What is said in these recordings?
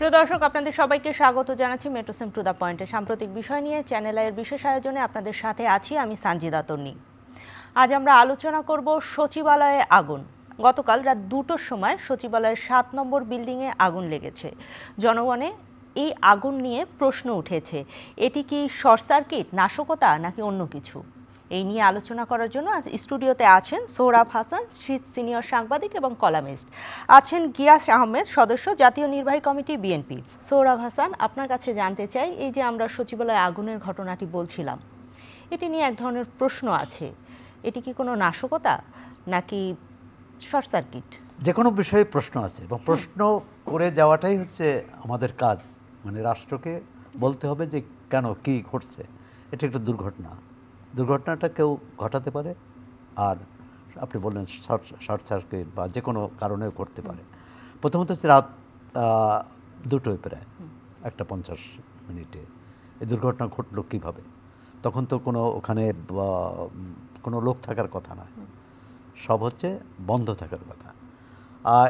প্রিয় দর্শক, আপনাদের সবাইকে স্বাগত জানাচ্ছি মেট্রোসেম টু দ্য পয়েন্টে। সাম্প্রতিক বিষয় নিয়ে চ্যানেল আইয়ের বিশেষ আয়োজনে আপনাদের সাথে আছি আমি সানজিদা তন্নি। আজ আমরা আলোচনা করব সচিবালয়ে আগুন। গতকাল রাত 2টোর সময় সচিবালয়ের 7 নম্বর বিল্ডিংয়ে আগুন লেগেছে। জনগণে এই আগুন নিয়ে প্রশ্ন উঠেছে, এটি কি শর্ট সার্কিট, নাশকতা নাকি অন্য কিছু? এই নিয়ে আলোচনা করার জন্য স্টুডিওতে আছেন সোহরাব হাসান, সিনিয়র সাংবাদিক এবং কলামিস্ট, আছেন গিয়াস আহমেদ, সদস্য জাতীয় নির্বাহী কমিটি বিএনপি। সোহরাব হাসান, আপনার কাছে জানতে চাই, এই যে আমরা সচিবালয়ে আগুনের ঘটনাটি বলছিলাম, এটি নিয়ে এক ধরনের প্রশ্ন আছে, এটি কি কোনো নাশকতা নাকি শর্ট সার্কিট? যে কোনো বিষয়ে প্রশ্ন আছে এবং প্রশ্ন করে যাওয়াটাই হচ্ছে আমাদের কাজ। মানে রাষ্ট্রকে বলতে হবে যে কেন, কি ঘটছে। এটা একটা দুর্ঘটনাটা কেউ ঘটাতে পারে, আর আপনি বললেন শর্ট সার্কিট বা যে কোনো কারণেও করতে পারে। প্রথমত হচ্ছে রাত 2টোয় প্রায় 1:50 এই দুর্ঘটনা ঘটলো কীভাবে? তখন তো কোনো ওখানে কোনো লোক থাকার কথা নয়, সব হচ্ছে বন্ধ থাকার কথা।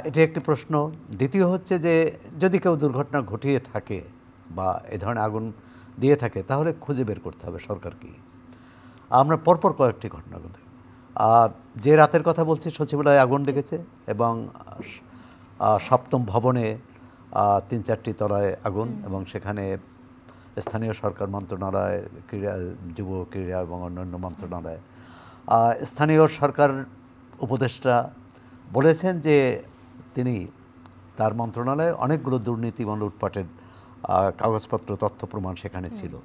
এটি একটি প্রশ্ন। দ্বিতীয় হচ্ছে যে যদি কেউ দুর্ঘটনা ঘটিয়ে থাকে বা এ ধরনের আগুন দিয়ে থাকে, তাহলে খুঁজে বের করতে হবে সরকার কি। আমরা পরপর কয়েকটি ঘটনা কথা, যে রাতের কথা বলছি, সচিবালয়ে আগুন লেগেছে এবং 7ম ভবনে 3-4টি তলায় আগুন, এবং সেখানে স্থানীয় সরকার মন্ত্রণালয়, ক্রীড়া, যুব ক্রীড়া এবং অন্যান্য মন্ত্রণালয়, স্থানীয় সরকার উপদেষ্টা বলেছেন যে তিনি তার মন্ত্রণালয়ে অনেকগুলো দুর্নীতি এবং লুটপাটের কাগজপত্র, তথ্য প্রমাণ সেখানে ছিল।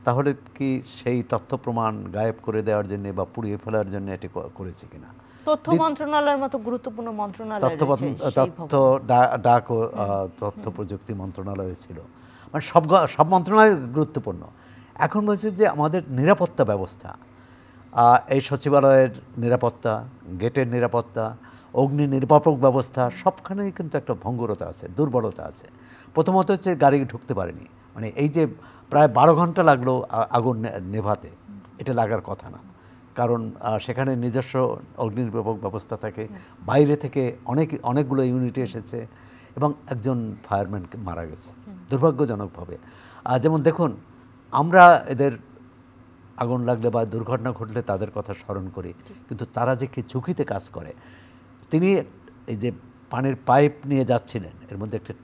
তাহলে কি সেই তথ্য প্রমাণ গায়েব করে দেওয়ার জন্য বা পুড়িয়ে ফেলার জন্য এটি করেছে কিনা? তথ্য মন্ত্রণালয়ের মতো গুরুত্বপূর্ণ মন্ত্রণালয়, ডাক ও তথ্য প্রযুক্তি মন্ত্রণালয় ছিল, মানে সব মন্ত্রণালয় গুরুত্বপূর্ণ। এখন বলছে যে আমাদের নিরাপত্তা ব্যবস্থা, এই সচিবালয়ের নিরাপত্তা, গেটের নিরাপত্তা, অগ্নি নির্বাপক ব্যবস্থা, সবখানেই কিন্তু একটা ভঙ্গুরতা আছে, দুর্বলতা আছে। প্রথমত হচ্ছে গাড়ি ঢুকতে পারেনি, মানে এই যে প্রায় 12 ঘন্টা লাগলো আগুন নেভাতে, এটা লাগার কথা না। কারণ সেখানে নিজস্ব অগ্নি নির্বাপক ব্যবস্থা থাকে, বাইরে থেকে অনেকগুলো ইউনিট এসেছে এবং একজন ফায়ারম্যান মারা গেছে দুর্ভাগ্যজনকভাবে। যেমন দেখুন, আমরা এদের আগুন লাগলে বা দুর্ঘটনা ঘটলে তাদের কথা স্মরণ করি, কিন্তু তারা যে কি ঝুঁকিতে কাজ করে। তিনি এই যে পানির পাইপ নিয়ে যাচ্ছিলেন, এর মধ্যে একটা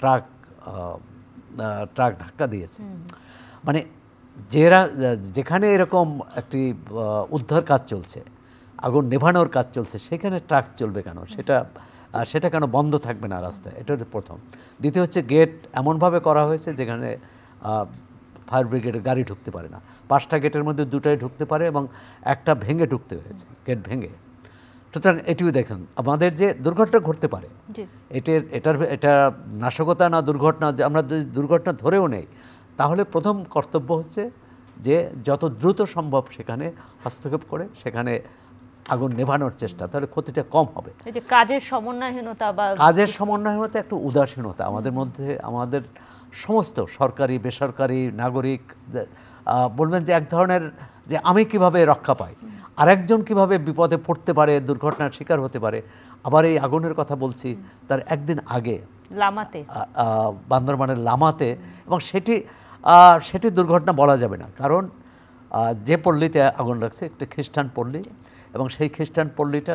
ট্রাক ধাক্কা দিয়েছে। মানে যেখানে এরকম একটি উদ্ধার কাজ চলছে, আগুন নেভানোর কাজ চলছে, সেখানে ট্রাক চলবে কেন? সেটা কেন বন্ধ থাকবে না রাস্তায়? এটা হচ্ছে প্রথম। দ্বিতীয় হচ্ছে গেট এমনভাবে করা হয়েছে যেখানে ফায়ার ব্রিগেডের গাড়ি ঢুকতে পারে না। 5টা গেটের মধ্যে 2টাই ঢুকতে পারে এবং একটা ভেঙে ঢুকতে হয়েছে, গেট ভেঙে। সুতরাং এটিও দেখুন, আমাদের যে দুর্ঘটনা ঘটতে পারে, এটা নাশকতা না দুর্ঘটনা, আমরা যদি দুর্ঘটনা ধরেও নেই, তাহলে প্রথম কর্তব্য হচ্ছে যে যত দ্রুত সম্ভব সেখানে হস্তক্ষেপ করে সেখানে আগুন নেভানোর চেষ্টা, তাহলে ক্ষতিটা কম হবে। এই যে কাজের সমন্বয়হীনতা, একটু উদাসীনতা আমাদের মধ্যে, আমাদের সমস্ত সরকারি বেসরকারি নাগরিক বলবেন যে এক ধরনের যে আমি কিভাবে রক্ষা পাই, আরেকজন কিভাবে বিপদে পড়তে পারে, দুর্ঘটনার শিকার হতে পারে। আবার এই আগুনের কথা বলছি, তার একদিন আগে লামাতে, বান্দরবানের লামাতে, এবং সেটি দুর্ঘটনা বলা যাবে না, কারণ যে পল্লীতে আগুন লাগছে একটি খ্রিস্টান পল্লী, এবং সেই খ্রিস্টান পল্লীটা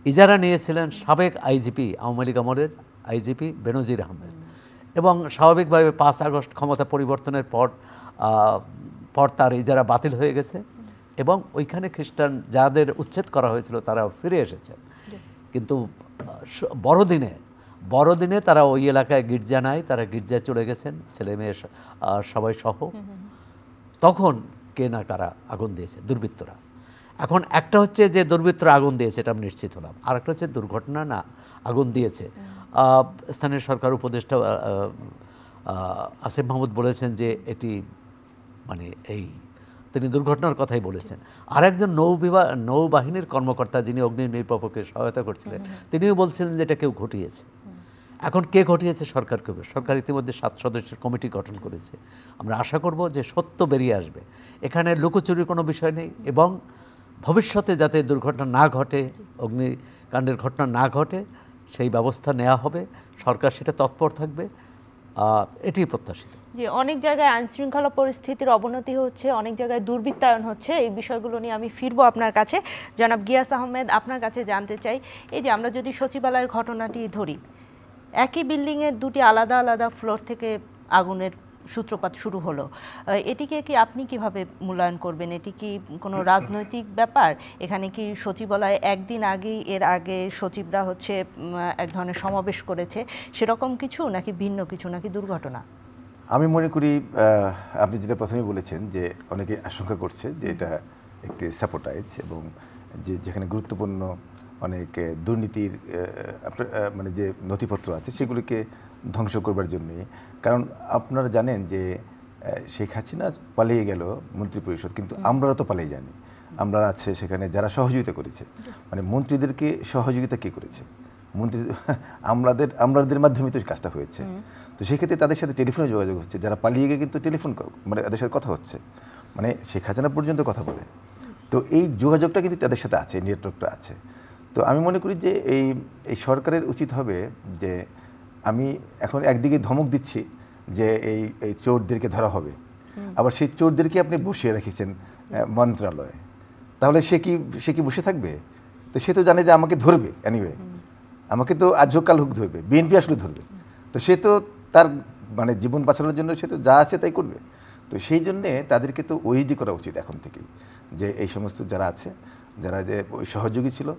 ইজারা নিয়েছিলেন সাবেক আইজিপি, আওয়ামী লীগ আমলের আইজিপি বেনজির আহমেদ। এবং স্বাভাবিকভাবে 5 আগস্ট ক্ষমতা পরিবর্তনের পর তার ইজারা বাতিল হয়ে গেছে, এবং ওইখানে খ্রিস্টান যাদের উচ্ছেদ করা হয়েছিল তারা ফিরে এসেছে। কিন্তু বড়দিনে তারা ওই এলাকায় গির্জা নাই, তারা গির্জায় চলে গেছেন ছেলে মেয়ে সবাই সহ। তখন কে না কারা আগুন দিয়েছে, দুর্বৃত্তরা। এখন একটা হচ্ছে যে দুর্বৃত্তরা আগুন দিয়েছে, এটা আমি নিশ্চিত হলাম। আর একটা হচ্ছে দুর্ঘটনা না, আগুন দিয়েছে। স্থানীয় সরকার উপদেষ্টা আসিফ মাহমুদ বলেছেন যে এটি মানে তিনি দুর্ঘটনার কথাই বলেছেন। আর একজন নৌবাহিনীর কর্মকর্তা যিনি অগ্নি নির্বাপকের সহায়তা করছিলেন, তিনিও বলছিলেন যে এটা কেউ ঘটিয়েছে। এখন কে ঘটিয়েছে? সরকার ইতিমধ্যে 7 সদস্যের কমিটি গঠন করেছে। আমরা আশা করব যে সত্য বেরিয়ে আসবে, এখানে লুকোচুরির কোনো বিষয় নেই, এবং ভবিষ্যতে যাতে দুর্ঘটনা না ঘটে, অগ্নিকাণ্ডের ঘটনা না ঘটে, সেই ব্যবস্থা নেওয়া হবে। সরকার সেটা তৎপর থাকবে। এটি প্রত্যাশিত। যে অনেক জায়গায় আইনশৃঙ্খলা পরিস্থিতির অবনতি হচ্ছে, অনেক জায়গায় দুর্বৃত্তায়ন হচ্ছে, এই বিষয়গুলো নিয়ে আমি ফিরবো আপনার কাছে। জনাব গিয়াস আহমেদ, আপনার কাছে জানতে চাই, এই যে আমরা যদি সচিবালয়ের ঘটনাটি ধরি, একই বিল্ডিংয়ের দুটি আলাদা আলাদা ফ্লোর থেকে আগুনের সূত্রপাত শুরু হলো, এটিকে কি আপনি কিভাবে মূল্যায়ন করবেন? এটি কি কোনো রাজনৈতিক ব্যাপার? এখানে কি সচিবালয়ে একদিন আগেই এর আগে সচিবরা হচ্ছে এক ধরনের সমাবেশ করেছে, সেরকম কিছু, নাকি ভিন্ন কিছু, নাকি দুর্ঘটনা? আমি মনে করি আপনি যেটা প্রথমে বলেছেন যে অনেকে আশঙ্কা করছে যে এটা একটি স্যাবোটাইজ, এবং যেখানে গুরুত্বপূর্ণ অনেক দুর্নীতির মানে যে নথিপত্র আছে সেগুলিকে ধ্বংস করবার জন্যে। কারণ আপনারা জানেন যে শেখ হাসিনা পালিয়ে গেল মন্ত্রিপরিষদ, কিন্তু আমরাও তো পালিয়ে যাইনি। আমরা আছে সেখানে যারা সহযোগিতা করেছে, মানে মন্ত্রীদেরকে সহযোগিতা কে করেছে? মন্ত্রী আমলাদের মাধ্যমে তো কাজটা হয়েছে। তো সেক্ষেত্রে তাদের সাথে টেলিফোনে যোগাযোগ হচ্ছে, যারা পালিয়ে গিয়ে কিন্তু টেলিফোন মানে তাদের সাথে কথা হচ্ছে, মানে শেখ হাসিনা পর্যন্ত কথা বলে। তো এই যোগাযোগটা কিন্তু তাদের সাথে আছে, নেটওয়ার্কটা আছে। তো আমি মনে করি যে এই সরকারের উচিত হবে যে আমি এখন একদিকে ধমক দিচ্ছি যে এই চোরদেরকে ধরা হবে, আবার সেই চোরদেরকে আপনি বসিয়ে রেখেছেন মন্ত্রণালয়ে, তাহলে সে কি বসে থাকবে? তো সে তো জানে যে আমাকে ধরবে, এনিওয়ে আমাকে তো আজকাল হোক ধরবে, বিএনপি আসলে ধরবে। তো সে তো তার মানে জীবন বাঁচানোর জন্য সে তো যা আছে তাই করবে। তো সেই জন্যে তাদেরকে তো ওইজি করা উচিত এখন থেকেই, যে এই সমস্ত যারা আছে, যারা যে ওই সহযোগী ছিল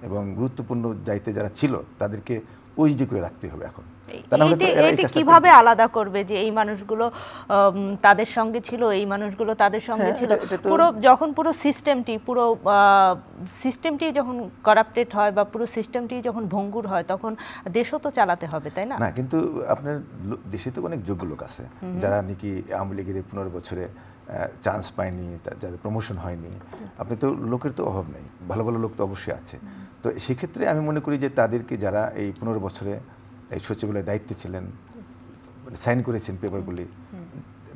এবং গুরুত্বপূর্ণ দায়িত্বে যারা ছিল, তাদেরকে ওইজি করে রাখতে হবে এখন। কিভাবে আলাদা করবে যে এই মানুষগুলো তাদের সঙ্গে ছিল, এই মানুষগুলো তাদের সঙ্গে ছিল? যখন পুরো সিস্টেমটি যখন কারাপ্টেড হয় বা পুরো সিস্টেমটি যখন ভঙ্গুর হয়, তখন দেশও তো চালাতে হবে, তাই না? না, কিন্তু আপনার দেশে তো অনেক যোগ্য লোক আছে যারা নাকি আওয়ামী লীগের 15 বছরে চান্স পায়নি, যাদের প্রমোশন হয়নি। আপনি তো লোকের তো অভাব নেই, ভালো ভালো লোক তো অবশ্যই আছে। তো সেক্ষেত্রে আমি মনে করি যে তাদেরকে, যারা এই 15 বছরে এই সচিবালয়ের দায়িত্বে ছিলেন, সাইন করেছেন পেপারগুলি,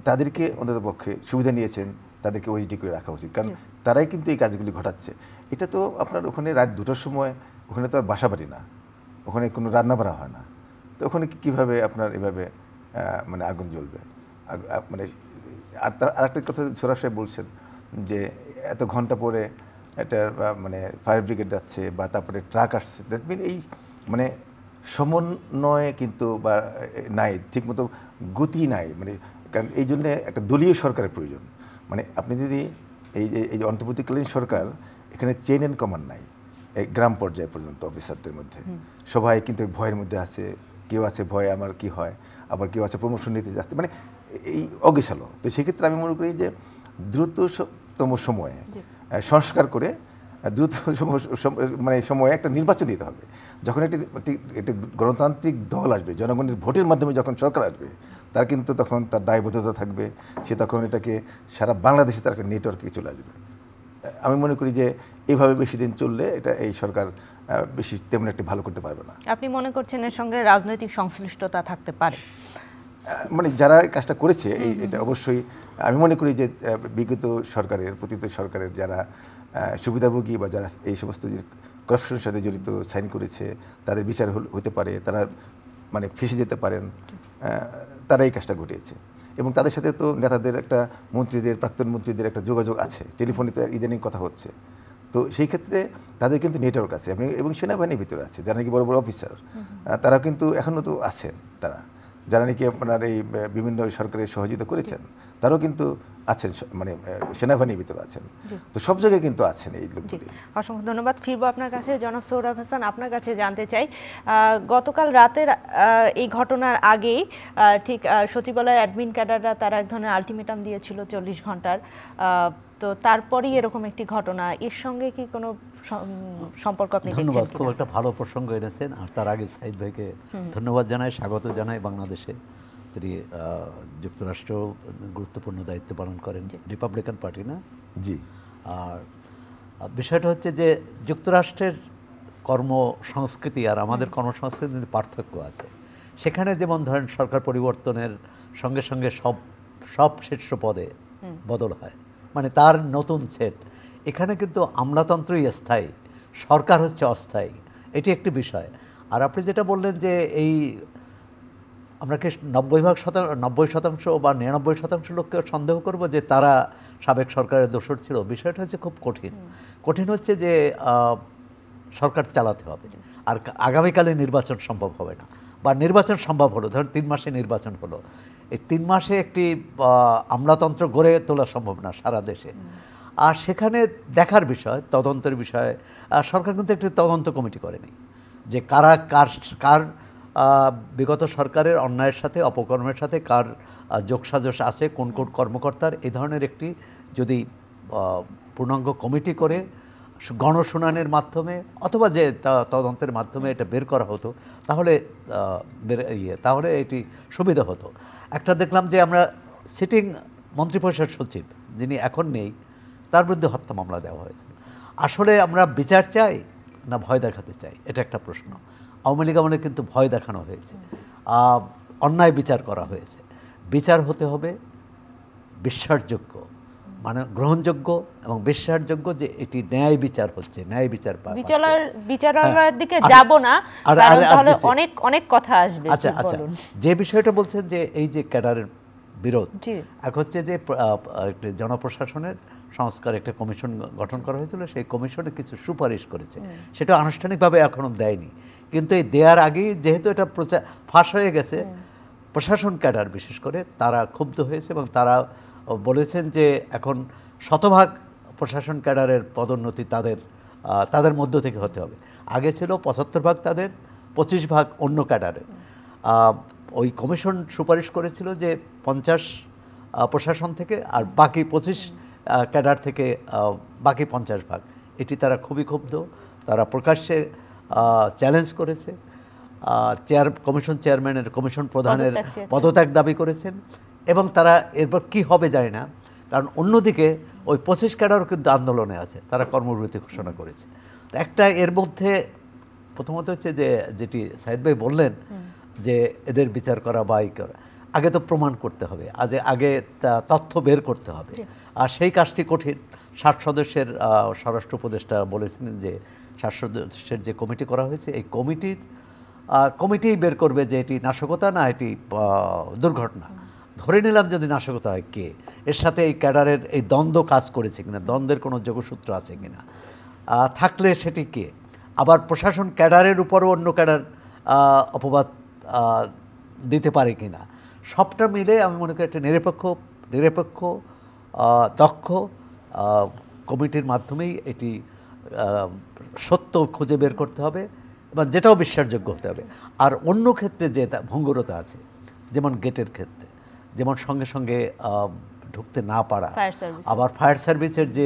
তাদেরকে অন্তত পক্ষে সুবিধা নিয়েছেন, তাদেরকে ওইডি করে রাখা উচিত। কারণ তারাই কিন্তু এই কাজগুলি ঘটাচ্ছে। এটা তো আপনার ওখানে রাত 2টার সময়, ওখানে তো আর বাসা বাড়ি না, ওখানে কোনো রান্না বাড়া হয় না। তো ওখানে কীভাবে আপনার এভাবে মানে আগুন জ্বলবে? মানে আরেকটা কথা ছোরা সাহেব বলছেন যে এত ঘন্টা পরে একটা মানে ফায়ার ব্রিগেড যাচ্ছে বা তারপরে ট্রাক আসছে, দ্যাট মিন এই মানে সমন্বয় কিন্তু বা নাই, ঠিকমতো গতি নাই। মানে কারণ এই জন্যে একটা দলীয় সরকারের প্রয়োজন। মানে আপনি যদি এই যে অন্তর্বর্তীকালীন সরকার, এখানে চেইন অ্যান্ড কমান্ড নাই এই গ্রাম পর্যায় পর্যন্ত অফিসারদের মধ্যে। সবাই কিন্তু ভয়ের মধ্যে আছে, কেউ আছে ভয় আমার কি হয়, আবার কেউ আছে প্রমোশন নিতে যাচ্ছে, মানে এই অগোছালো। তো সেক্ষেত্রে আমি মনে করি যে দ্রুততম সময়ে সংস্কার করে দ্রুত মানে সময়ে একটা নির্বাচন দিতে হবে। যখন একটি গণতান্ত্রিক দল আসবে, জনগণের ভোটের মাধ্যমে যখন সরকার আসবে, তার কিন্তু তখন তার দায়বদ্ধতা থাকবে, সে তখন এটাকে সারা বাংলাদেশে তার একটা নেটওয়ার্কে চলে আসবে। আমি মনে করি যে এইভাবে বেশি দিন চললে এই সরকার বেশি তেমন একটি ভালো করতে পারবে না। আপনি মনে করছেন এর সঙ্গে রাজনৈতিক সংশ্লিষ্টতা থাকতে পারে? মানে যারা কাজটা করেছে এটা অবশ্যই আমি মনে করি যে বিগত সরকারের, পতিত সরকারের যারা সুবিধাভোগী বা যারা এই সমস্ত যে করাপশনের সাথে জড়িত সাইন করেছে, তাদের বিচার হতে পারে, তারা মানে ফেঁসে যেতে পারেন, তারা এই কাজটা ঘটিয়েছে। এবং তাদের সাথে তো নেতাদের একটা, মন্ত্রীদের, প্রাক্তন মন্ত্রীদের একটা যোগাযোগ আছে, টেলিফোনে তো ইদানিং কথা হচ্ছে। তো সেই ক্ষেত্রে তাদের কিন্তু নেটওয়ার্ক আছে, এবং সেনাবাহিনীর ভিতরে আছে যারা নাকি বড় বড় অফিসার, তারা কিন্তু এখনও তো আছেন, তারা যারা নাকি আপনার এই বিভিন্ন সরকারের সহযোগিতা করেছেন, তারাও কিন্তু আছেন, মানে সেনাবাহিনীর ভিতরে আছেন। তো সব জায়গায় কিন্তু আছেন এই লোকগুলি। অসংখ্য ধন্যবাদ। ফিরবো আপনার কাছে। জনাব সোহরাব হাসান, আপনার কাছে জানতে চাই, গতকাল রাতের এই ঘটনার আগেই ঠিক সচিবালয়ের অ্যাডমিন ক্যাডাররা তারা এক ধরনের আলটিমেটাম দিয়েছিল 40 ঘন্টার, তো তারপরই এরকম একটি ঘটনা, এর সঙ্গে কি কোনো সম্পর্ক আপনি দেখছেন? ধন্যবাদ, খুব একটা ভালো প্রসঙ্গ এনেছেন। আর তার আগে সাইদ ভাইকে ধন্যবাদ জানাই, স্বাগত জানাই বাংলাদেশে। তিনি যুক্তরাষ্ট্র গুরুত্বপূর্ণ দায়িত্ব পালন করেন, রিপাবলিকান পার্টি না? জি। আর বিষয়টা হচ্ছে যে যুক্তরাষ্ট্রের কর্মসংস্কৃতি আর আমাদের কর্মসংস্কৃতির পার্থক্য আছে। সেখানে যেমন ধরেন সরকার পরিবর্তনের সঙ্গে সঙ্গে সব শীর্ষ পদে বদল হয়, মানে তার নতুন সেট। এখানে কিন্তু আমলাতন্ত্রই স্থায়ী, সরকার হচ্ছে অস্থায়ী, এটি একটি বিষয়। আর আপনি যেটা বললেন যে এই আমরা কি 90% বা 99% লোককে সন্দেহ করব যে তারা সাবেক সরকারের দোষর ছিল? বিষয়টা হচ্ছে খুব কঠিন হচ্ছে যে সরকার চালাতে হবে, আর আগামীকালে নির্বাচন সম্ভব হবে না, বা নির্বাচন সম্ভব হলো, ধরুন 3 মাসে নির্বাচন হলো, এই 3 মাসে একটি আমলাতন্ত্র গড়ে তোলা সম্ভব না সারা দেশে। আর সেখানে দেখার বিষয়, তদন্তের বিষয়, সরকার কিন্তু একটি তদন্ত কমিটি করেনি যে কারা কার বিগত সরকারের অন্যায়ের সাথে, অপকর্মের সাথে কার যোগসাজশ আছে, কোন কোন কর্মকর্তার, এই ধরনের একটি যদি পূর্ণাঙ্গ কমিটি করে গণশুনানির মাধ্যমে অথবা যে তদন্তের মাধ্যমে এটা বের করা হতো, তাহলে এটি সুবিধা হতো। একটা দেখলাম যে আমরা সিটিং মন্ত্রিপরিষদ সচিব যিনি এখন নেই, তার বিরুদ্ধে হত্যা মামলা দেওয়া হয়েছে। আসলে আমরা বিচার চাই না ভয় দেখাতে চাই, এটা একটা প্রশ্ন। আওয়ামী লীগ আমলে কিন্তু ভয় দেখানো হয়েছে, অন্যায় বিচার করা হয়েছে। বিচার হতে হবে বিশ্বাসযোগ্য, মানে গ্রহণযোগ্য এবং বিশ্বাসযোগ্য, যে এটি ন্যায় বিচার হচ্ছে, ন্যায় বিচার বিচারালয়ের দিকে যাব না, কারণ তাহলে অনেক অনেক কথা আসবে। আচ্ছা, যে বিষয়টা বলছেন যে এই যে ক্যাডারের বিরোধ, এক হচ্ছে যে জনপ্রশাসনের সংস্কার একটা কমিশন গঠন করা হয়েছিল, সেই কমিশনে কিছু সুপারিশ করেছে, সেটা আনুষ্ঠানিকভাবে এখনো দেয়নি, কিন্তু এই দেওয়ার আগেই যেহেতু এটা ফাঁস হয়ে গেছে, প্রশাসন ক্যাডার বিশেষ করে তারা ক্ষুব্ধ হয়েছে এবং তারা বলেছেন যে এখন 100% প্রশাসন ক্যাডারের পদোন্নতি তাদের মধ্য থেকে হতে হবে। আগে ছিল 75% তাদের, 25% অন্য ক্যাডারের। ওই কমিশন সুপারিশ করেছিল যে 50 প্রশাসন থেকে আর বাকি 25 ক্যাডার থেকে বাকি 50%। এটি তারা খুবই ক্ষুব্ধ, তারা প্রকাশ্যে চ্যালেঞ্জ করেছে, কমিশন চেয়ারম্যানের, কমিশন প্রধানের পদত্যাগ দাবি করেছেন, এবং তারা এরপর কি হবে জানি না, কারণ অন্যদিকে ওই 25 ক্যাডারও কিন্তু আন্দোলনে আছে, তারা কর্মবিরতি ঘোষণা করেছে। তো একটা এর মধ্যে প্রথমত হচ্ছে যে যেটি সাইদ ভাই বললেন যে এদের বিচার করা বা করা, আগে তো প্রমাণ করতে হবে, আগে তথ্য বের করতে হবে, আর সেই কাজটি কঠিন। 60 সদস্যের স্বরাষ্ট্র উপদেষ্টা বলেছিলেন যে 60 সদস্যের যে কমিটি করা হয়েছে, এই কমিটিই বের করবে যে এটি নাশকতা না এটি দুর্ঘটনা। ধরে নিলাম যদি নাশকতা হয়, কে এর সাথে এই ক্যাডারের এই দ্বন্দ্ব কাজ করেছে কিনা, দ্বন্দ্বের কোনো যোগসূত্র আছে কিনা, থাকলে সেটি কে, আবার প্রশাসন ক্যাডারের উপরও অন্য ক্যাডার অপবাদ দিতে পারে কিনা, সবটা মিলে আমি মনে করি একটা নিরপেক্ষ দক্ষ কমিটির মাধ্যমেই এটি সত্য খুঁজে বের করতে হবে এবং যেটাও বিশ্বাসযোগ্য হতে হবে। আর অন্য ক্ষেত্রে যে ভঙ্গুরতা আছে, যেমন গেটের ক্ষেত্রে, যেমন সঙ্গে সঙ্গে ঢুকতে না পারা, আবার ফায়ার সার্ভিসের যে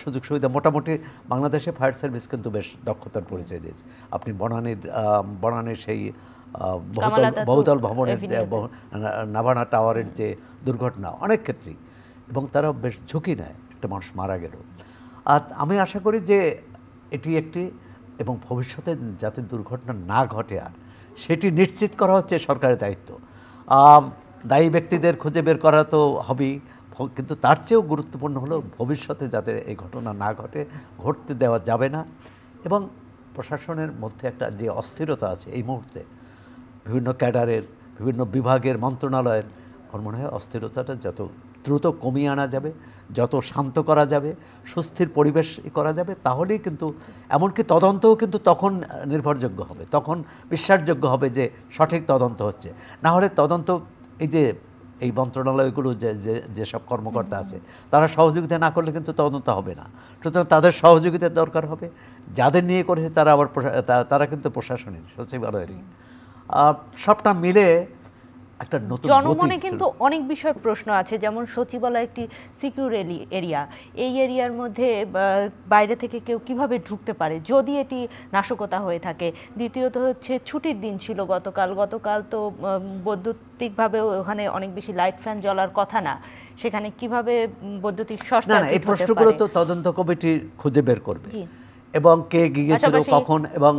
সুযোগ সুবিধা, মোটামুটি বাংলাদেশে ফায়ার সার্ভিস কিন্তু বেশ দক্ষতার পরিচয় দিয়েছে। আপনি বনানীর সেই বহুতল ভবনের নাভানা টাওয়ারের যে দুর্ঘটনা, অনেক ক্ষেত্রেই, এবং তারা বেশ ঝুঁকি নেয়, একটা মানুষ মারা গেল। আর আমি আশা করি যে এটি একটি, এবং ভবিষ্যতে যাতে দুর্ঘটনা না ঘটে আর সেটি নিশ্চিত করা হচ্ছে সরকারের দায়িত্ব। দায়ী ব্যক্তিদের খুঁজে বের করা তো হবেই, কিন্তু তার চেয়েও গুরুত্বপূর্ণ হলো ভবিষ্যতে যাতে এই ঘটনা না ঘটতে দেওয়া যাবে না। এবং প্রশাসনের মধ্যে একটা যে অস্থিরতা আছে এই মুহূর্তে, বিভিন্ন ক্যাডারের, বিভিন্ন বিভাগের, মন্ত্রণালয়ের, আমার মনে হয় অস্থিরতাটা যত দ্রুত কমিয়ে আনা যাবে, যত শান্ত করা যাবে, সুস্থির পরিবেশ করা যাবে, তাহলেই কিন্তু, এমনকি তদন্তও কিন্তু তখন নির্ভরযোগ্য হবে, তখন বিশ্বাসযোগ্য হবে যে সঠিক তদন্ত হচ্ছে। না হলে তদন্ত, এই মন্ত্রণালয়গুলো যেসব কর্মকর্তা আছে তারা সহযোগিতা না করলে কিন্তু তদন্ত হবে না। সুতরাং তাদের সহযোগিতার দরকার হবে। যাদের নিয়ে করেছে তারা কিন্তু প্রশাসনের, সচিবালয়েরই, সবটা মিলে একটা নতুন জনমনে কিন্তু অনেক বিষয়ের প্রশ্ন আছে, যেমন সচিবালয় একটি সিকিউর এরিয়া, এই এরিয়ার মধ্যে বাইরে থেকে কেউ কিভাবে ঢুকতে পারে যদি এটি নাশকতা হয়ে থাকে। দ্বিতীয়ত হচ্ছে ছুটির দিন ছিল গতকাল তো বৈদ্যুতিকভাবে ওখানে অনেক বেশি লাইট ফ্যান জ্বলার কথা না, সেখানে কিভাবে বৈদ্যুতিক শর্ট সার্কিট হতে পারে? এই প্রশ্নগুলো তো তদন্ত কমিটি খুঁজে বের করবে, এবং কে গিয়েছিল কখন, এবং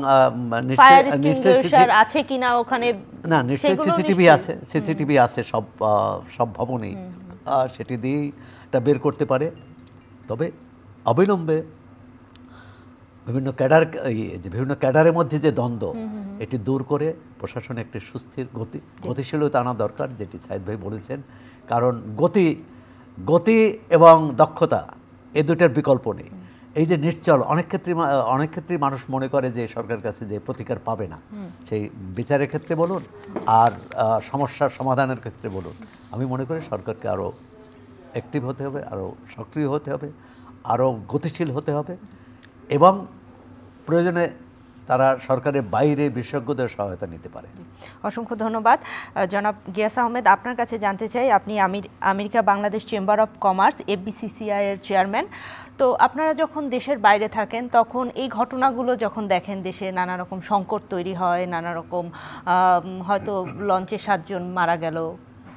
আছে কিনা ওখানে, না নিশ্চয়ই সিসিটিভি আছে সব ভবনেই, সেটি দিয়েই এটা বের করতে পারে। তবে অবিলম্বে বিভিন্ন ক্যাডার, যে বিভিন্ন ক্যাডারের মধ্যে যে দ্বন্দ্ব, এটি দূর করে প্রশাসনে একটি সুস্থির গতিশীলতা আনা দরকার, যেটি সাইদ ভাই বলেছেন। কারণ গতি এবং দক্ষতা এই দুটার বিকল্প নেই। এই যে নিশ্চল, অনেক ক্ষেত্রেই মানুষ মনে করে যে সরকারের কাছে যে প্রতিকার পাবে না, সেই বিচারের ক্ষেত্রে বলুন আর সমস্যার সমাধানের ক্ষেত্রে বলুন। আমি মনে করি সরকারকে আরও অ্যাক্টিভ হতে হবে, আরও সক্রিয় হতে হবে, আরও গতিশীল হতে হবে, এবং প্রয়োজনে তারা সরকারের বাইরে বিশেষজ্ঞদের সহায়তা নিতে পারে। অসংখ্য ধন্যবাদ জনাব গিয়াস আহমেদ। আপনার কাছে জানতে চাই, আপনি America Bangladesh chamber of commerce ABCCI এর চেয়ারম্যান। তো আপনারা যখন দেশের বাইরে থাকেন তখন এই ঘটনাগুলো যখন দেখেন, দেশে নানা রকম সংকট তৈরি হয়, নানা রকম হয়তো লঞ্চে 7 জন মারা গেল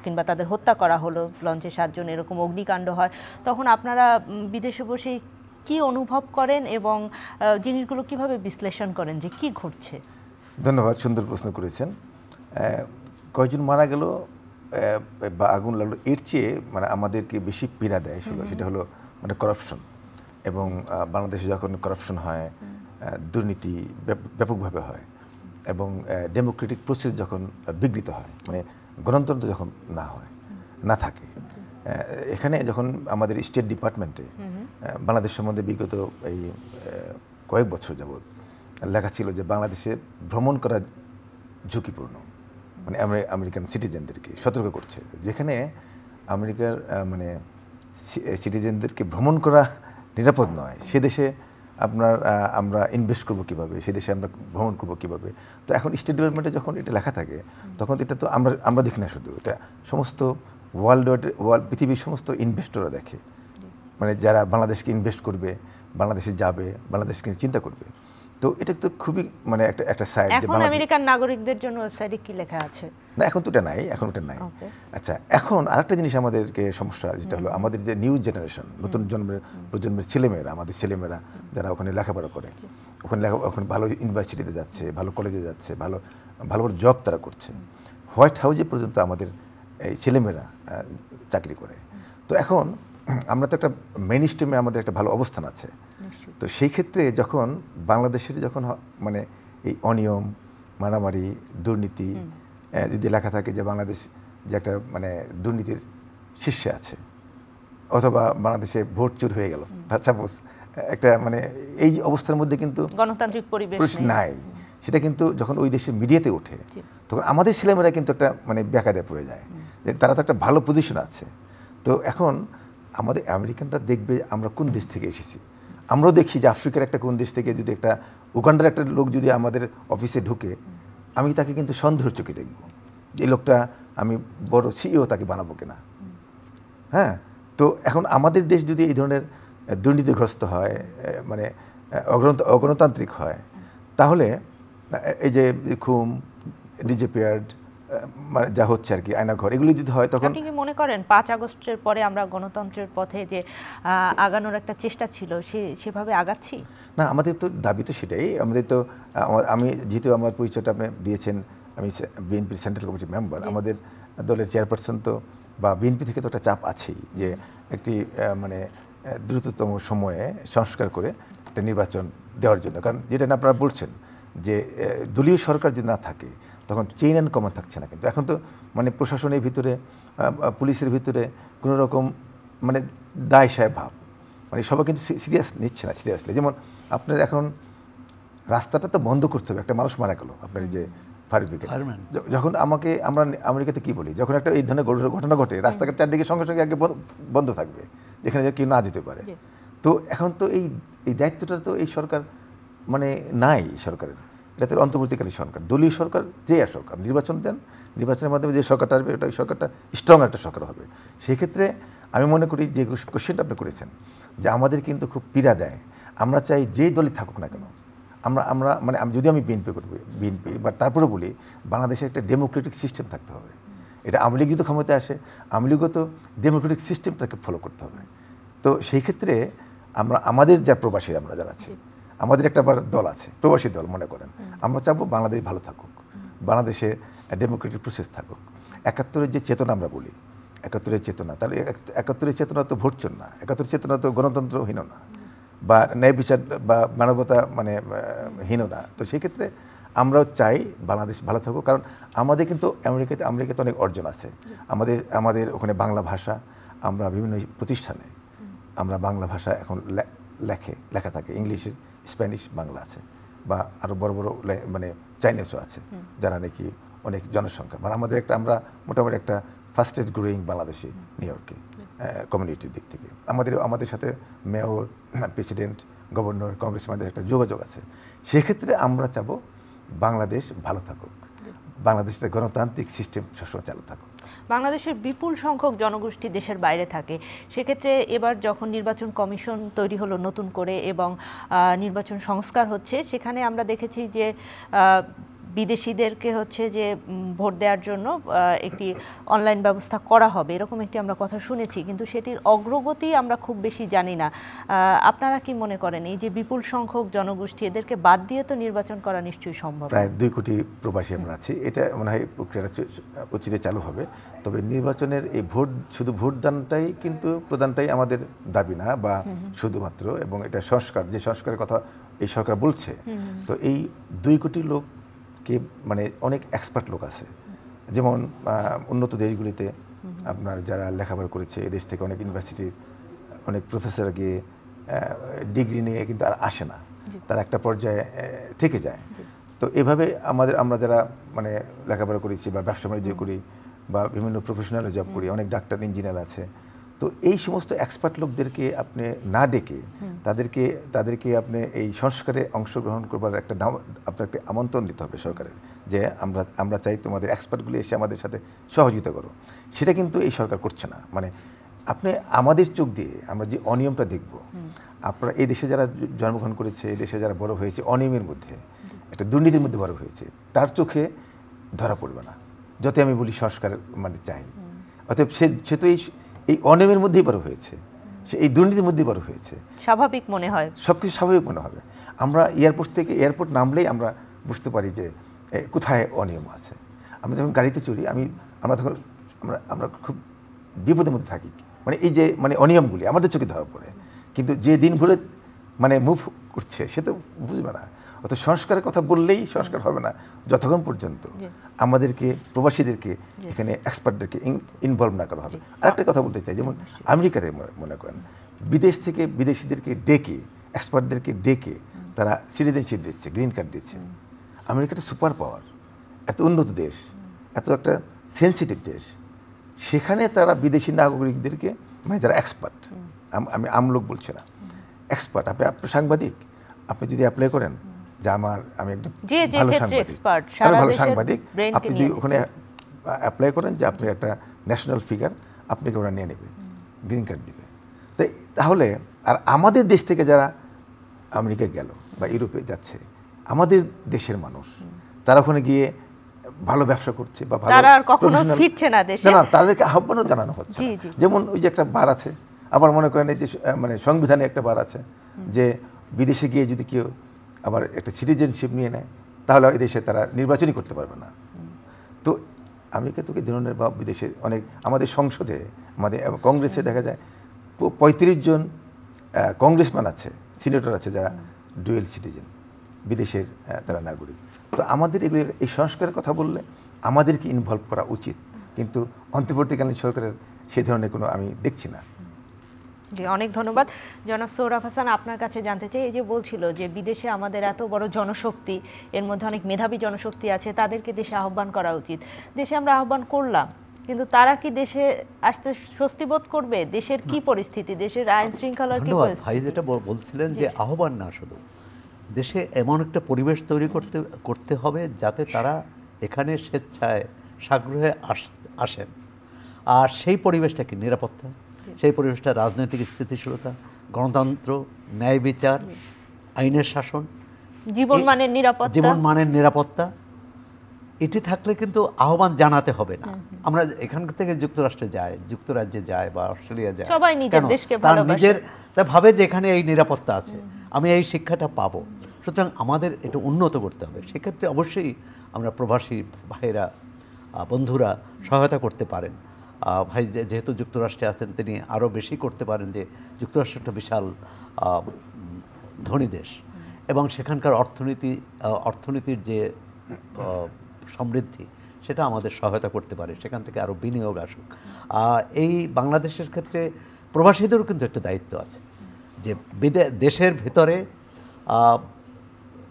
কিংবা তাদের হত্যা করা হলো, লঞ্চে 7 জন এরকম অগ্নিকাণ্ড হয়, তখন আপনারা বিদেশে বসে কি অনুভব করেন এবং জিনিসগুলো কিভাবে বিশ্লেষণ করেন যে কি ঘটছে? ধন্যবাদ, সুন্দর প্রশ্ন করেছেন। কয়জন মারা গেল বা আগুন লাগলো, এর চেয়ে মানে আমাদেরকে বেশি পীড়া দেয় সেটা হলো মানে করাপশন। এবং বাংলাদেশে যখন করাপশন হয়, দুর্নীতি ব্যাপকভাবে হয়, এবং ডেমোক্রেটিক প্রসেস যখন বিঘ্নিত হয়, মানে গণতন্ত্র যখন না থাকে, এখানে যখন আমাদের স্টেট ডিপার্টমেন্টে বাংলাদেশ সম্বন্ধে বিগত এই কয়েক বছর যাবৎ লেখা ছিল যে বাংলাদেশে ভ্রমণ করা ঝুঁকিপূর্ণ, মানে আমেরিকান সিটিজেনদেরকে সতর্ক করছে, যেখানে আমেরিকার মানে সিটিজেনদেরকে ভ্রমণ করা নিরাপদ নয়, সে দেশে আমরা ইনভেস্ট করবো কীভাবে, সে দেশে আমরা ভ্রমণ করবো কীভাবে। তো এখন স্টেট ডিপার্টমেন্টে যখন এটা লেখা থাকে, তখন এটা তো আমরা দেখি না, শুধু এটা সমস্ত ওয়ার্ল্ড পৃথিবীর সমস্ত ইনভেস্টররা দেখে, মানে যারা বাংলাদেশকে ইনভেস্ট করবে, বাংলাদেশে যাবে, বাংলাদেশকে চিন্তা করবে। তো এটা তো খুবই মানে একটা সাইড। এখন আমেরিকান নাগরিকদের জন্য ওয়েবসাইটে কি লেখা আছে? না, এখন তো এটা নাই, আচ্ছা, এখন আরেকটা জিনিস আমাদেরকে সমস্যা, যেটা হলো আমাদের যে নিউ জেনারেশন, নতুন প্রজন্মের ছেলেমেয়েরা, আমাদের ছেলেমেয়েরা যারা ওখানে লেখাপড়া করে, ওখানে ভালো ইউনিভার্সিটিতে যাচ্ছে, ভালো কলেজে যাচ্ছে, ভালো ভালো জব তারা করছে, হোয়াইট হাউসে পর্যন্ত আমাদের এই ছেলেমেয়েরা চাকরি করে। তো এখন আমরা তো একটা মেইন স্ট্রিমে আমাদের একটা ভালো অবস্থান আছে। তো সেই ক্ষেত্রে যখন বাংলাদেশের মানে এই অনিয়ম, মারামারি, দুর্নীতি যদি লেখা থাকে যে বাংলাদেশ যে একটা মানে দুর্নীতির শীর্ষে আছে, অথবা বাংলাদেশে ভোট চুর হয়ে গেল, সাপোজ একটা মানে এই অবস্থার মধ্যে কিন্তু গণতান্ত্রিক পরিবেশ নাই, সেটা কিন্তু যখন ওই দেশের মিডিয়াতে ওঠে, তখন আমাদের ছেলেমেয়েরা কিন্তু একটা মানে বেকায়দায় পড়ে যায়, যে তারা তো একটা ভালো পজিশন আছে। তো এখন আমাদের আমেরিকানরা দেখবে আমরা কোন দেশ থেকে এসেছি। আমরাও দেখি যে আফ্রিকার একটা কোন দেশ থেকে যদি একটা উগান্ডার একটা লোক যদি আমাদের অফিসে ঢুকে, আমি তাকে কিন্তু সন্দেহের চোখে দেখব, এই লোকটা আমি বড় সিইও তাকে বানাবো কিনা। হ্যাঁ, তো এখন আমাদের দেশ যদি এই ধরনের দুর্নীতিগ্রস্ত হয়, মানে অগণতান্ত্রিক হয়, তাহলে এই যে খুন, ডিজেপিয়ার্ড, মানে যা হচ্ছে আর কি, আয়নাঘর, এগুলি যদি হয়, তখন আপনি কি মনে করেন 5 আগস্টের পরে আমরা গণতন্ত্রের পথে যে আগানোর একটা চেষ্টা ছিল, সেভাবে আগাচ্ছি? না, আমাদের তো দাবি তো সেটাই। আমাদের তো আমি যেহেতু আমার পরিচয়টা আপনি দিয়েছেন, আমি বিএনপির সেন্ট্রাল কমিটির মেম্বার, আমাদের দলের চেয়ারপারসন তো বা বিএনপি থেকে তো একটা চাপ আছেই যে একটি মানে দ্রুততম সময়ে সংস্কার করে একটা নির্বাচন দেওয়ার জন্য। কারণ যেটা আপনারা বলছেন যে দলীয় সরকার যদি না থাকে, তখন চেইন অ্যান্ড কমান্ড থাকছে না। কিন্তু এখন তো মানে প্রশাসনের ভিতরে, পুলিশের ভিতরে কোনো রকম মানে দায় সাহেব ভাব, মানে সবাই কিন্তু সিরিয়াস নিচ্ছে না, সিরিয়াসলি। যেমন আপনার এখন রাস্তাটা তো বন্ধ করতে হবে, একটা মানুষ মারা গেল, আপনার যে ফায়ার ব্রিগেড, যখন আমরা আমেরিকাতে কি বলি, যখন একটা এই ধরনের ঘটনা ঘটে, রাস্তাঘাট চারদিকে সঙ্গে সঙ্গে আগে বন্ধ থাকবে, যেখানে কেউ না যেতে পারে। তো এখন তো এই দায়িত্বটা তো এই সরকার মানে নাই, সরকারের এটা তো অন্তর্বর্তীকালী সরকার, দলীয় সরকার যে আসুক, নির্বাচন দেন, নির্বাচনের মাধ্যমে যে সরকারটা আসবে, ওটা সরকারটা স্ট্রং একটা সরকার হবে। সেই ক্ষেত্রে আমি মনে করি যে কোশ্চেনটা আপনি করেছেন, যে আমাদের কিন্তু খুব পীড়া দেয়। আমরা চাই যেই দলই থাকুক না কেন, আমরা মানে যদি আমি বিএনপি বা তারপরে বলি, বাংলাদেশে একটা ডেমোক্রেটিক সিস্টেম থাকতে হবে। এটা আওয়ামী লীগ যদি ক্ষমতায় আসে, আওয়ামী লীগও তো ডেমোক্রেটিক সিস্টেমটাকে ফলো করতে হবে। তো সেই ক্ষেত্রে আমাদের যা প্রবাসী আমরা যারা আছি, আমাদের একটা আবার দল আছে, প্রবাসী দল মনে করেন, আমরা চাবো বাংলাদেশ ভালো থাকুক, বাংলাদেশে ডেমোক্রেটিক প্রসেস থাকুক। 71-এর যে চেতনা আমরা বলি, 71-এর চেতনা, তাহলে 71-এর চেতনা তো ভোট চোর না, 71-এর চেতনা তো গণতন্ত্রহীন না। বা ন্যায় বিচার বা মানবতা মানে হীনতা। তো সেই ক্ষেত্রে আমরাও চাই বাংলাদেশ ভালো থাকুক, কারণ আমাদের কিন্তু আমেরিকাতে অনেক অর্জন আছে। আমাদের ওখানে বাংলা ভাষা, আমরা বিভিন্ন প্রতিষ্ঠানে আমরা বাংলা ভাষা এখন লেখা থাকে, ইংলিশ, স্প্যানিশ, বাংলা আছে, বা আরও বড় বড় মানে চাইনিজও আছে যারা নাকি অনেক জনসংখ্যা, মানে আমরা মোটামুটি একটা ফাস্টেস্ট গ্রোয়িং বাংলাদেশি নিউ ইয়র্কে কমিউনিটির দিক থেকে আমাদের সাথে মেয়র, প্রেসিডেন্ট, গভর্নর, কংগ্রেসম্যানদের একটা যোগাযোগ আছে। সেক্ষেত্রে আমরা চাবো বাংলাদেশ ভালো থাকুক, বাংলাদেশের গণতান্ত্রিক সিস্টেম সবসময় চালু থাকুক। বাংলাদেশের বিপুল সংখ্যক জনগোষ্ঠী দেশের বাইরে থাকে, সেক্ষেত্রে এবার যখন নির্বাচন কমিশন তৈরি হলো নতুন করে এবং নির্বাচন সংস্কার হচ্ছে, সেখানে আমরা দেখেছি যে বিদেশিদেরকে হচ্ছে যে ভোট দেওয়ার জন্য একটি অনলাইন ব্যবস্থা করা হবে, এরকম একটি আমরা কথা শুনেছি, কিন্তু সেটির অগ্রগতি আমরা খুব বেশি জানি না। আপনারা কি মনে করেন এই যে বিপুল সংখ্যক জনগোষ্ঠী, এদেরকে বাদ দিয়ে তো নির্বাচন করা নিশ্চয়ই সম্ভব? প্রায় 2 কোটি প্রবাসী আমরা আছি, এটা মনে হয় প্রক্রিয়াটা অচিরে চালু হবে। তবে নির্বাচনের এই শুধু ভোটদানটাই কিন্তু প্রদানটাই আমাদের দাবি না, বা শুধুমাত্র, এবং এটা যে সংস্কারের কথা এই সরকার বলছে, তো এই 2 কোটি লোক মানে অনেক এক্সপার্ট লোক আছে, যেমন উন্নত দেশগুলিতে আপনার যারা লেখাপড়া করেছে, এদেশ থেকে অনেক ইউনিভার্সিটির অনেক প্রফেসর গিয়ে ডিগ্রি নিয়ে কিন্তু আর আসে না, তারা একটা পর্যায়ে থেকে যায়। তো এভাবে আমরা যারা মানে লেখাপড়া করেছি বা ব্যবসা বাণিজ্য করি বা বিভিন্ন প্রফেশনাল জব করি, অনেক ডাক্তার, ইঞ্জিনিয়ার আছে, তো এই সমস্ত এক্সপার্ট লোকদেরকে আপনি না ডেকে তাদেরকে আপনি এই সংস্কারে অংশগ্রহণ করবার আপনাকে আমন্ত্রণ দিতে হবে সরকারের, যে আমরা চাই তোমাদের এক্সপার্টগুলি এসে আমাদের সাথে সহযোগিতা করো। সেটা কিন্তু এই সরকার করছে না। মানে আপনি আমাদের চোখ দিয়ে আমরা যে অনিয়মটা দেখব, আপনারা এই দেশে যারা জন্মগ্রহণ করেছে, এই দেশে যারা বড় হয়েছে অনিয়মের মধ্যে, একটা দুর্নীতির মধ্যে বড় হয়েছে, তার চোখে ধরা পড়বে না যত আমি বলি সংস্কার মানে চাই। অতএব সে তো এই অনিয়মের মধ্যেই বড় হয়েছে, সে এই দুর্নীতির মধ্যেই বড় হয়েছে, স্বাভাবিক মনে হয়, সবকিছু স্বাভাবিক মনে হবে। আমরা এয়ারপোর্ট নামলেই আমরা বুঝতে পারি যে কোথায় অনিয়ম আছে। আমরা যখন গাড়িতে চড়ি আমরা তখন আমরা খুব বিপদের মধ্যে থাকি, মানে এই যে মানে অনিয়মগুলি আমাদের চোখে ধরা পড়ে, কিন্তু যে দিন ভরে মানে মুভ করছে সে তো বুঝবে না। অত সংস্কারের কথা বললেই সংস্কার হবে না যতক্ষণ পর্যন্ত আমাদেরকে, প্রবাসীদেরকে, এখানে এক্সপার্টদেরকে ইনভলভ না করা হবে। আরেকটা কথা বলতে চাই, যেমন আমেরিকাতে মনে করেন বিদেশ থেকে বিদেশিদেরকে ডেকে, এক্সপার্টদেরকে ডেকে তারা সিটিজেনশিপ দিচ্ছে, গ্রিন কার্ড দিচ্ছে। আমেরিকাটা সুপার পাওয়ার, এত উন্নত দেশ, এত একটা সেন্সিটিভ দেশ, সেখানে তারা বিদেশি নাগরিকদেরকে, মানে যারা এক্সপার্ট, আমি আমলোক বলছি না, এক্সপার্ট, আপনি সাংবাদিক, আপনি যদি অ্যাপ্লাই করেন যে আমি একদম ভালো সাংবাদিক, আপনি যদি ওখানে অ্যাপ্লাই করেন যে আপনি একটা ন্যাশনাল ফিগার, আপনাকে ওরা নিয়ে নেবে, গ্রিন কার্ড দিবে। তাহলে আর আমাদের দেশ থেকে যারা আমেরিকা গেল বা ইউরোপে যাচ্ছে, আমাদের দেশের মানুষ, তারা ওখানে গিয়ে ভালো ব্যবসা করছে বা ভালো ফিরছে না দেশে, না, তাদেরকে আহ্বানও জানানো হচ্ছে। যেমন ওই যে একটা বার আছে, আবার মনে করেন এই যে মানে সংবিধানে একটা বার আছে যে বিদেশে গিয়ে যদি কেউ আবার একটা সিটিজেনশিপ নিয়ে নেয়, তাহলে এই দেশে তারা নির্বাচনই করতে পারবে না। তো আমেরিকা থেকে ধরনের বা বিদেশে অনেক, আমাদের সংসদে, আমাদের কংগ্রেসে দেখা যায় 35 জন কংগ্রেসম্যান আছে, সিনেটর আছে যারা ডুয়েল সিটিজেন, বিদেশের তারা নাগরিক। তো আমাদের এই সংস্কারের কথা বললে আমাদেরকে ইনভলভ করা উচিত, কিন্তু অন্তর্বর্তীকালীন সরকারের সেই ধরনের কোনো আমি দেখছি না। জি, অনেক ধন্যবাদ। জনাব সোহরাব হাসান, আপনার কাছে জানতে চাই, এই যে বলছিল যে বিদেশে আমাদের এত বড় জনশক্তি, এর মধ্যে অনেক মেধাবী জনশক্তি আছে, তাদেরকে দেশে আহ্বান করা উচিত। দেশে আমরা আহ্বান করলাম, কিন্তু তারা কি দেশে আসতে স্বস্তি বোধ করবে? দেশের কি পরিস্থিতি, দেশের আইন শৃঙ্খলার কি পরিস্থিতি? ভাই যেটা বলছিলেন যে আহ্বান না, শুধু দেশে এমন একটা পরিবেশ তৈরি করতে হবে যাতে তারা এখানে স্বেচ্ছায় সাগ্রহে আসেন। আর সেই পরিবেশটা কি? নিরাপত্তা, সেই পরিবেশটা রাজনৈতিক স্থিতিশীলতা, গণতন্ত্র, ন্যায় বিচার, আইনের শাসন, জীবনমানের নিরাপত্তা, এটি থাকলে কিন্তু আহ্বান জানাতে হবে না। আমরা এখান থেকে যুক্তরাজ্যে যায় বা অস্ট্রেলিয়া যায়, সবাই নিজের দেশকে ভালোবাসে, তারা ভাবে যে এখানে এই নিরাপত্তা আছে, আমি এই শিক্ষাটা পাবো। সুতরাং আমাদের এটা উন্নত করতে হবে। সেক্ষেত্রে অবশ্যই আমরা প্রবাসী ভাইরা, বন্ধুরা সহায়তা করতে পারেন। ভাই যেহেতু যুক্তরাষ্ট্রে আছেন, তিনি আরও বেশি করতে পারেন, যে যুক্তরাষ্ট্র একটা বিশাল ধনী দেশ এবং সেখানকার অর্থনীতির যে সমৃদ্ধি সেটা আমাদের সহায়তা করতে পারে, সেখান থেকে আরও বিনিয়োগ আসুক। এই বাংলাদেশের ক্ষেত্রে প্রবাসীদেরও কিন্তু একটা দায়িত্ব আছে যে দেশের ভেতরে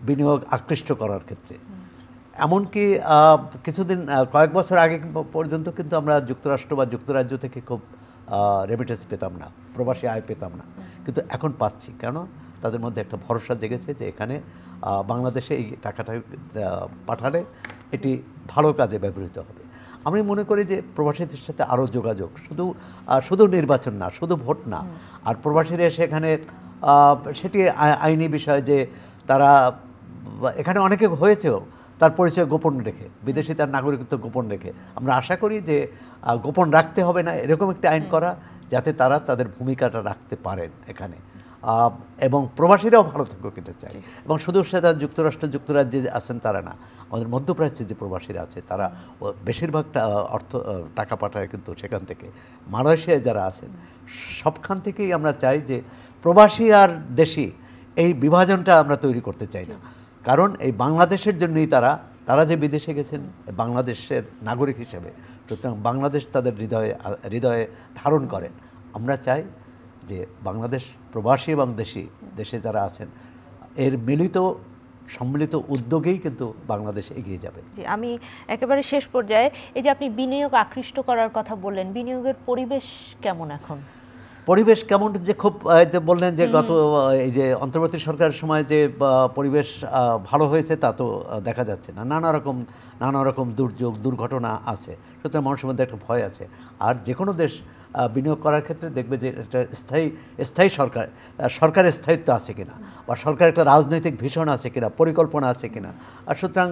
বিনিয়োগ আকৃষ্ট করার ক্ষেত্রে। এমনকি কিছুদিন কয়েক বছর আগে পর্যন্ত কিন্তু আমরা যুক্তরাষ্ট্র বা যুক্তরাজ্য থেকে খুব রেমিটেন্স পেতাম না, প্রবাসী আয় পেতাম না, কিন্তু এখন পাচ্ছি। কেন? তাদের মধ্যে একটা ভরসা জেগেছে যে এখানে বাংলাদেশে এই টাকাটা পাঠালে এটি ভালো কাজে ব্যবহৃত হবে। আমি মনে করি যে প্রবাসীদের সাথে আরও যোগাযোগ, শুধু নির্বাচন না, শুধু ভোট না, আর প্রবাসীরা সেখানে সেটি আইনি বিষয় যে তারা এখানে অনেকে হয়েছেও তার পরিচয় গোপন রেখে, বিদেশি তার নাগরিকত্ব গোপন রেখে। আমরা আশা করি যে গোপন রাখতে হবে না, এরকম একটা আইন করা যাতে তারা তাদের ভূমিকাটা রাখতে পারেন এখানে, এবং প্রবাসীরাও ভালো থাকুক এটা চাই। এবং শুধু সেটা যুক্তরাষ্ট্র যুক্তরাজ্যে আছেন তারা না, আমাদের মধ্যপ্রাচ্যে যে প্রবাসীরা আছে তারা বেশিরভাগটা টাকা পাঠায় কিন্তু সেখান থেকে। মালয়েশিয়ায় যারা আছেন সবখান থেকেই আমরা চাই যে প্রবাসী আর দেশি এই বিভাজনটা আমরা তৈরি করতে চাই না। কারণ এই বাংলাদেশের জন্যই তারা যে বিদেশে গেছেন বাংলাদেশের নাগরিক হিসেবে, সুতরাং বাংলাদেশ তাদের হৃদয়ে ধারণ করেন। আমরা চাই যে বাংলাদেশ প্রবাসী এবং দেশে যারা আছেন এর সম্মিলিত উদ্যোগেই কিন্তু বাংলাদেশ এগিয়ে যাবে। জি, আমি একেবারে শেষ পর্যায়ে এই যে আপনি বিনিয়োগ আকৃষ্ট করার কথা বললেন, বিনিয়োগের পরিবেশ কেমন এখন? পরিবেশ কেমন যে খুব বললেন যে গত এই যে অন্তর্বর্তী সরকারের সময় যে পরিবেশ ভালো হয়েছে তা তো দেখা যাচ্ছে না। নানা রকম দুর্যোগ দুর্ঘটনা আছে, সুতরাং মানুষের মধ্যে একটা ভয় আছে। আর যে কোনো দেশ বিনিয়োগ করার ক্ষেত্রে দেখবে যে একটা স্থায়ী সরকারের স্থায়িত্ব আছে কিনা, বা সরকার একটা রাজনৈতিক ভিশন আছে কিনা, পরিকল্পনা আছে কিনা। আর সুতরাং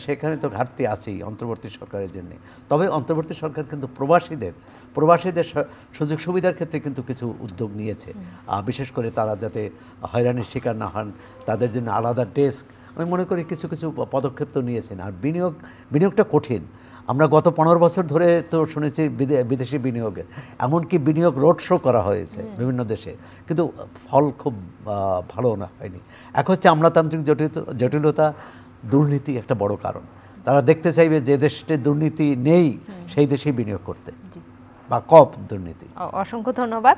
সেখানে তো ঘাটতি আছেই অন্তর্বর্তী সরকারের জন্য। তবে অন্তর্বর্তী সরকার কিন্তু প্রবাসীদের সুযোগ সুবিধার ক্ষেত্রে কিন্তু কিছু উদ্যোগ নিয়েছে, বিশেষ করে তারা যাতে হয়রানির শিকার না হন তাদের জন্য আলাদা ডেস্ক, আমি মনে করি কিছু পদক্ষেপ তো নিয়েছেন। আর বিনিয়োগটা কঠিন। আমরা গত 15 বছর ধরে তো শুনেছি বিদেশি বিনিয়োগের, এমনকি বিনিয়োগ রোড শো করা হয়েছে বিভিন্ন দেশে, কিন্তু ফল খুব ভালো হয়নি। এক হচ্ছে আমলাতান্ত্রিক জটিলতা, দুর্নীতি একটা বড় কারণ। তারা দেখতে চাইবে যে দেশে দুর্নীতি নেই সেই দেশেই বিনিয়োগ করতে, বা দুর্নীতি। অসংখ্য ধন্যবাদ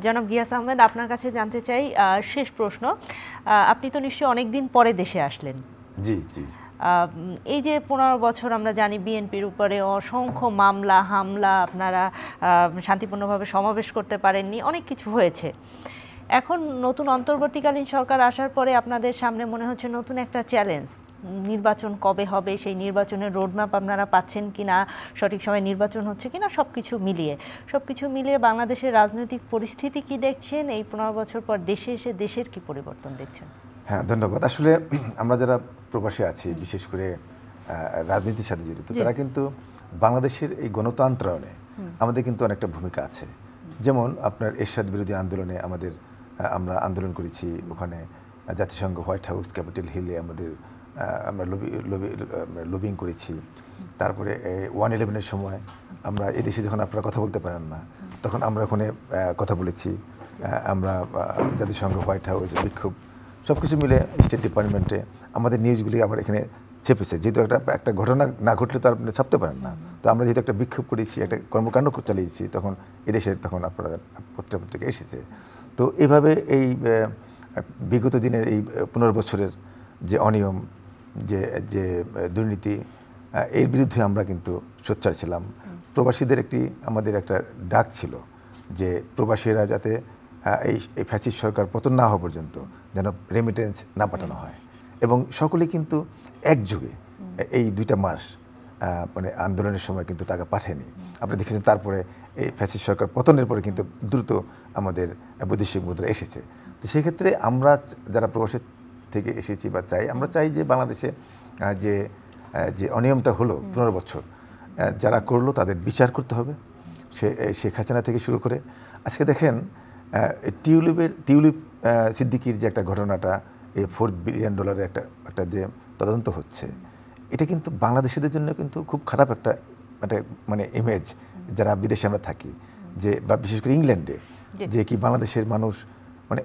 জনাব গিয়াস আহমেদ। আপনার কাছে জানতে চাই শেষ প্রশ্ন, আপনি তো নিশ্চয়ই অনেকদিন পরে দেশে আসলেন। জি। এই যে 15 বছর আমরা জানি বিএনপির উপরে অসংখ্য মামলা হামলা, আপনারা শান্তিপূর্ণভাবে সমাবেশ করতে পারেননি, অনেক কিছু হয়েছে। এখন নতুন অন্তর্বর্তীকালীন সরকার আসার পরে আপনাদের সামনে মনে হচ্ছে নতুন একটা চ্যালেঞ্জ, নির্বাচন কবে হবে, সেই নির্বাচনের রোডম্যাপ আপনারা পাচ্ছেন কিনা, সঠিক সময় নির্বাচন হচ্ছে কিনা, সব কিছু মিলিয়ে বাংলাদেশের রাজনৈতিক পরিস্থিতি কি দেখছেন? এই 15 বছর পর দেশে এসে দেশের কি পরিবর্তন দেখছেন? হ্যাঁ, ধন্যবাদ। আসলে আমরা যারা প্রবাসী আছি, বিশেষ করে রাজনীতির সাথে জড়িত, তারা কিন্তু বাংলাদেশের এই গণতন্ত্রায়নে আমাদের কিন্তু অনেকটা ভূমিকা আছে। যেমন আপনার এরশাদ বিরোধী আন্দোলনে আমরা আন্দোলন করেছি, ওখানে জাতিসংঘ হোয়াইট হাউস ক্যাপিটাল হিলে আমরা লবিং করেছি। তারপরে 1/11-এর সময় আমরা এদেশে যখন আপনারা কথা বলতে পারেন না, তখন আমরা ওখানে কথা বলেছি। আমরা জাতিসংঘ হোয়াইট হাউস বিক্ষোভ সব কিছু মিলে স্টেট ডিপার্টমেন্টে আমাদের নিউজগুলি আবার এখানে চেপেছে, যেহেতু একটা ঘটনা না ঘটলে তো আপনি ছাপতে পারেন না। তো আমরা যেহেতু একটা বিক্ষোভ করেছি, একটা কর্মকাণ্ড চালিয়েছি, তখন এদেশের আপনারা পত্রিকা এসেছে। তো এভাবে এই বিগত দিনের এই 15 বছরের যে অনিয়ম, যে দুর্নীতি, এর বিরুদ্ধে আমরা কিন্তু সোচ্চার ছিলাম। প্রবাসীদের আমাদের একটা ডাক ছিল যে প্রবাসীরা যাতে এই ফ্যাসিস্ট সরকার পতন না হওয়া পর্যন্ত যেন রেমিটেন্স না পাঠানো হয়, এবং সকলেই কিন্তু একযোগে এই 2টা মাস মানে আন্দোলনের সময় কিন্তু টাকা পাঠায়নি। আপনি দেখেছেন তারপরে এই ফ্যাসিস্ট সরকার পতনের পরে কিন্তু দ্রুত আমাদের বৈদেশিক মুদ্রা এসেছে। তো সেক্ষেত্রে আমরা যারা প্রবাসী থেকে এসেছি বা আমরা চাই যে বাংলাদেশে যে অনিয়মটা হলো 15 বছর, যারা করলো তাদের বিচার করতে হবে। শেখ হাসিনা থেকে শুরু করে আজকে দেখেন টিউলিপ সিদ্দিকির যে একটা ঘটনাটা, এই $4 বিলিয়ন একটা যে তদন্ত হচ্ছে, এটা কিন্তু বাংলাদেশিদের জন্য কিন্তু খুব খারাপ একটা মানে ইমেজ, যারা বিদেশে আমরা থাকি, যে বা বিশেষ করে ইংল্যান্ডে, যে কি বাংলাদেশের মানুষ মানে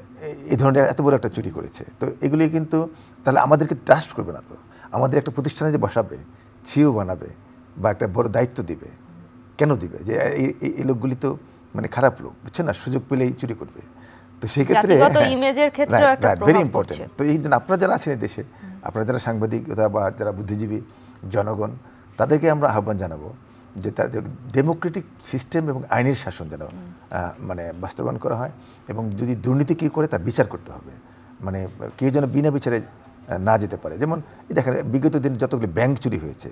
এই ধরনের এত বড় একটা চুরি করেছে। তো এগুলি কিন্তু তাহলে আমাদেরকে ট্রাস্ট করবে না, তো আমাদের একটা প্রতিষ্ঠানে যে বসাবে, সিও বানাবে বা একটা বড় দায়িত্ব দিবে, কেন দিবে? যে এই লোকগুলি তো মানে খারাপ লোক, বুঝছেন না, সুযোগ পেলেই চুরি করবে। তো সেই ক্ষেত্রে ইমেজের ক্ষেত্রেও একটা ভেরি প্রভাব ইম্পর্টেন্ট। পড়ছে। তো এই জন্য আপনারা যারা আছেন এই দেশে, আপনারা যারা সাংবাদিকতা বা যারা বুদ্ধিজীবী জনগণ, তাদেরকে আমরা আহ্বান জানাবো যে তাদের ডেমোক্রেটিক সিস্টেম এবং আইনের শাসন যেন মানে বাস্তবায়ন করা হয়, এবং যদি দুর্নীতি কী করে তার বিচার করতে হবে, মানে কেউ যেন বিনা বিচারে না যেতে পারে। যেমন দেখেন বিগত দিন যতগুলি ব্যাংক চুরি হয়েছে,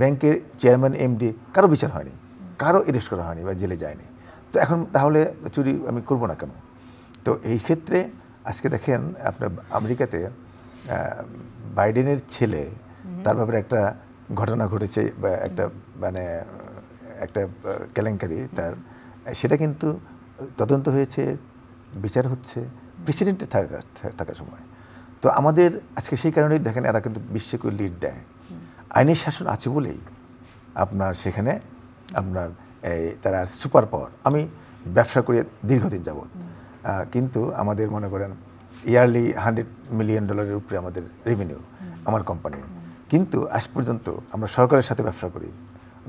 ব্যাংকের চেয়ারম্যান এমডি কারো বিচার হয়নি, কারো অ্যারেস্ট করা হয়নি বা জেলে যায়নি। তো এখন তাহলে চুরি আমি করবো না কেন? তো এই ক্ষেত্রে আজকে দেখেন আপনার আমেরিকাতে বাইডেনের ছেলে, তার ব্যাপারে একটা ঘটনা ঘটেছে বা একটা মানে একটা কেলেঙ্কারি তার, সেটা কিন্তু তদন্ত হয়েছে, বিচার হচ্ছে প্রেসিডেন্টে থাকার সময়। তো আমাদের আজকে সেই কারণেই দেখেন এরা কিন্তু বিশ্বকে লিড দেয়, আইনের শাসন আছে বলেই আপনার সেখানে আপনার তারা সুপার পাওয়ার। আমি ব্যবসা করে দীর্ঘদিন যাবৎ, কিন্তু আমাদের মনে করেন ইয়ারলি $100 মিলিয়ন উপরে আমাদের রেভিনিউ আমার কোম্পানি, কিন্তু আজ পর্যন্ত আমরা সরকারের সাথে ব্যবসা করি,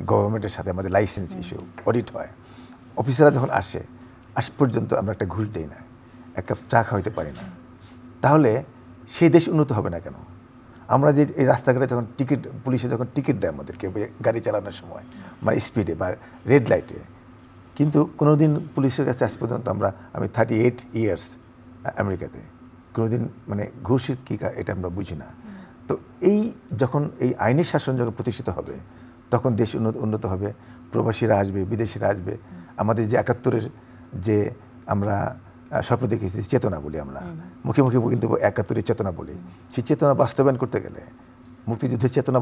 গভর্নমেন্টের সাথে আমাদের লাইসেন্স ইস্যু, অডিট হয়, অফিসাররা যখন আসে আজ পর্যন্ত আমরা একটা ঘুষ দিই না, এক কাপ চা খাওয়াইতে পারি না। তাহলে সেই দেশ উন্নত হবে না কেন? আমরা যে এই রাস্তাঘাটে যখন টিকিট, পুলিশে যখন টিকিট দেয় আমাদেরকে গাড়ি চালানোর সময়, মানে স্পিডে বা রেড লাইটে, কিন্তু কোনোদিন পুলিশের কাছে আজ পর্যন্ত আমি 38 ইয়ার্স আমেরিকাতে, কোনোদিন মানে ঘুষের কী এটা আমরা বুঝি না। তো এই যখন এই আইনের শাসন যখন প্রতিষ্ঠিত হবে, তখন দেশ উন্নত হবে, প্রবাসীরা আসবে, বিদেশিরা আসবে। আমাদের যে 71-এর যে আমরা স্বপ্ন দেখেছি, চেতনা বলি আমরা, মুখে মুখে কিন্তু 71-এর চেতনা বলি, সেই চেতনা বাস্তবায়ন করতে গেলে, মুক্তিযুদ্ধের চেতনা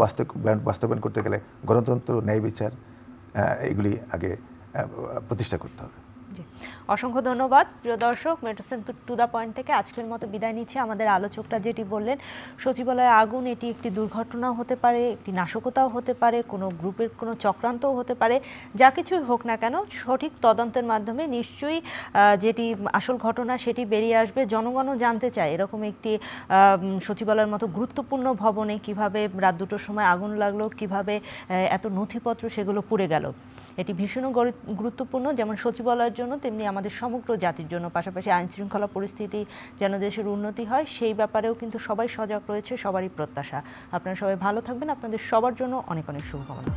বাস্তবায়ন করতে গেলে গণতন্ত্র, ন্যায় বিচার এগুলি আগে প্রতিষ্ঠা করতে হবে। অসংখ্য ধন্যবাদ প্রিয় দর্শক। Metro centre to the point থেকে আজকের মতো বিদায় নিচ্ছে। আমাদের আলোচকরা যেটি বললেন, সচিবালয়ে আগুন এটি একটি দুর্ঘটনাও হতে পারে, একটি নাশকতাও হতে পারে, কোনো গ্রুপের কোনো চক্রান্তও হতে পারে। যা কিছুই হোক না কেন, সঠিক তদন্তের মাধ্যমে নিশ্চয়ই যেটি আসল ঘটনা সেটি বেরিয়ে আসবে। জনগণও জানতে চায় এরকম একটি সচিবালয়ের মতো গুরুত্বপূর্ণ ভবনে কিভাবে রাত 2টোর সময় আগুন লাগলো, কিভাবে এত নথিপত্র সেগুলো পুড়ে গেল। এটি ভীষণ গুরুত্বপূর্ণ, যেমন সচিবালয়ের জন্য তেমনি আমাদের সমগ্র জাতির জন্য। পাশাপাশি আইন শৃঙ্খলা পরিস্থিতি যেন দেশের উন্নতি হয়, সেই ব্যাপারেও কিন্তু সবাই সজাগ রয়েছে, সবারই প্রত্যাশা। আপনারা সবাই ভালো থাকবেন, আপনাদের সবার জন্য অনেক অনেক শুভকামনা।